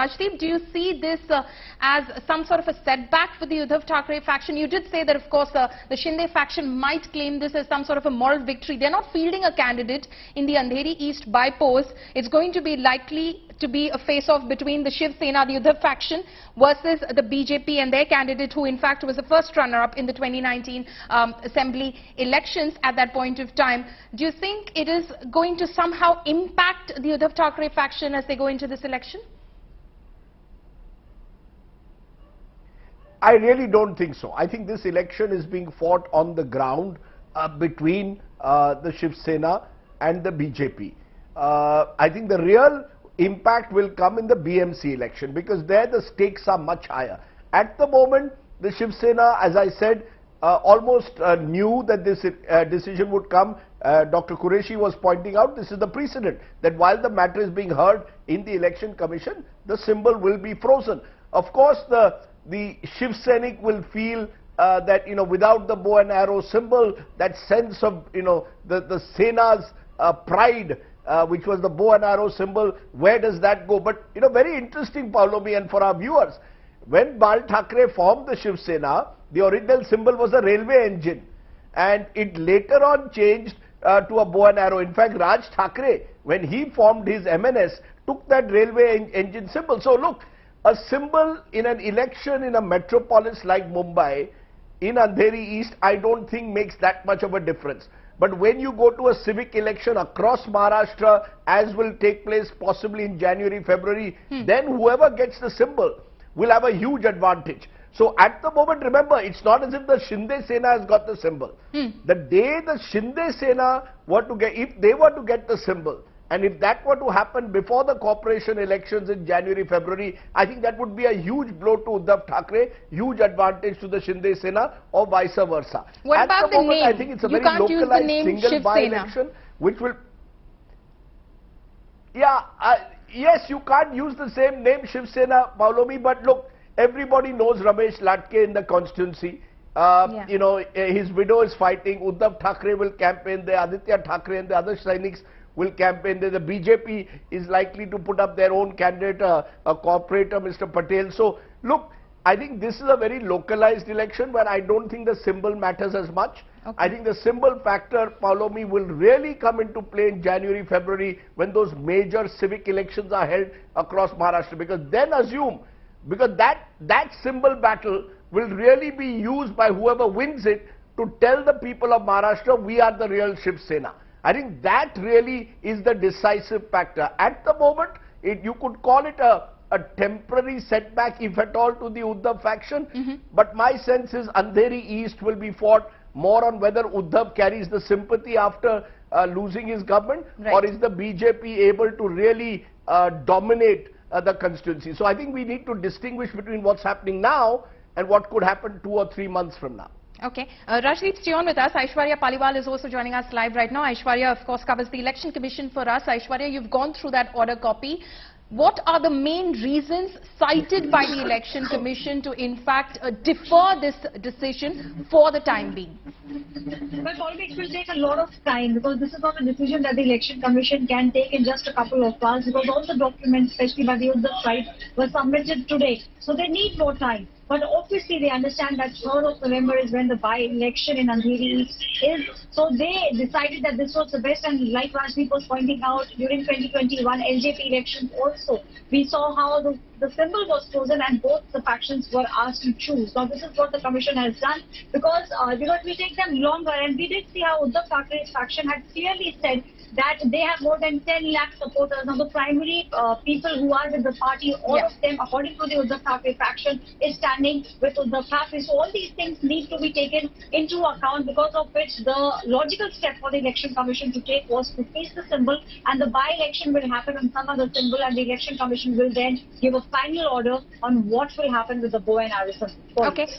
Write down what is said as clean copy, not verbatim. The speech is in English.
Rajdeep, do you see this as some sort of a setback for the Uddhav Thackeray faction? You did say that, of course, the Shinde faction might claim this as some sort of a moral victory. They're not fielding a candidate in the Andheri East bypolls. It's going to be likely to be a face-off between the Shiv Sena, the Uddhav faction, versus the BJP and their candidate, who in fact was the first runner-up in the 2019 assembly elections at that point of time. Do you think it is going to somehow impact the Uddhav Thackeray faction as they go into this election? I really don't think so. I think this election is being fought on the ground between the Shiv Sena and the BJP. I think the real impact will come in the BMC election, because there the stakes are much higher. At the moment, the Shiv Sena, as I said, almost knew that this decision would come. Dr. Qureshi was pointing out this is the precedent, that while the matter is being heard in the Election Commission, the symbol will be frozen. Of course, the Shiv Sainik will feel that, without the bow and arrow symbol, that sense of, the Sena's pride, which was the bow and arrow symbol, where does that go? But, very interesting, Paulomi, and for our viewers, when Bal Thackeray formed the Shiv Sena, the original symbol was a railway engine, and it later on changed to a bow and arrow. In fact, Raj Thackeray, when he formed his MNS, took that railway engine symbol. So look, a symbol in an election in a metropolis like Mumbai, in Andheri East, I don't think makes that much of a difference. But when you go to a civic election across Maharashtra, as will take place possibly in January, February, then whoever gets the symbol will have a huge advantage. So at the moment, remember, it's not as if the Shinde Sena has got the symbol. The day the Shinde Sena were to get, if they were to get the symbol, and if that were to happen before the corporation elections in January, February, I think that would be a huge blow to Uddhav Thackeray, huge advantage to the Shinde Sena, or vice versa. What about the name? I think it's a very localized single by-election, which will... Yeah, yes, you can't use the same name, Shiv Sena, Paulomi, but look, everybody knows Ramesh Latke in the constituency. His widow is fighting. Uddhav Thackeray will campaign there. Aditya Thackeray and the other Sainiks will campaign there. The BJP is likely to put up their own candidate, a corporator, Mr. Patel. So, look, I think this is a very localized election, but I don't think the symbol matters as much. Okay. I think the symbol factor, Paulomi, will really come into play in January, February, when those major civic elections are held across Maharashtra. Because then assume, because that symbol battle will really be used by whoever wins it to tell the people of Maharashtra, we are the real Shiv Sena. I think that really is the decisive factor. At the moment, you could call it a temporary setback, if at all, to the Uddhav faction. But my sense is Andheri East will be fought more on whether Uddhav carries the sympathy after losing his government, or is the BJP able to really dominate the constituency. So I think we need to distinguish between what's happening now and what could happen 2 or 3 months from now. Okay. Rajdeep, stay on with us. Aishwarya Paliwal is also joining us live right now. Aishwarya, of course, covers the Election Commission for us. Aishwarya, you've gone through that order copy. What are the main reasons cited by the Election Commission to, in fact, defer this decision for the time being? Well, probably it will take a lot of time, because this is not a decision that the Election Commission can take in just a couple of hours, because all the documents, especially by the Uddhav side, were submitted today. So they need more time. But obviously they understand that 3rd of November is when the by-election in Andheri is. So they decided that this was the best, and like Rajdeep was pointing out, during 2021 LJP elections also, we saw how the symbol was chosen and both the factions were asked to choose. Now this is what the commission has done, because it will take them longer, and we did see how Uddhav Thackeray's faction had clearly said that they have more than 10 lakh supporters. Now the primary people who are with the party, all of them, according to the Uddhav Thackeray faction, is standing with Uddhav Thackeray. So all these things need to be taken into account, because of which the logical step for the Election Commission to take was to freeze the symbol, and the by-election will happen on some other symbol, and the Election Commission will then give a final order on what will happen with the bow and arrow symbol. Okay.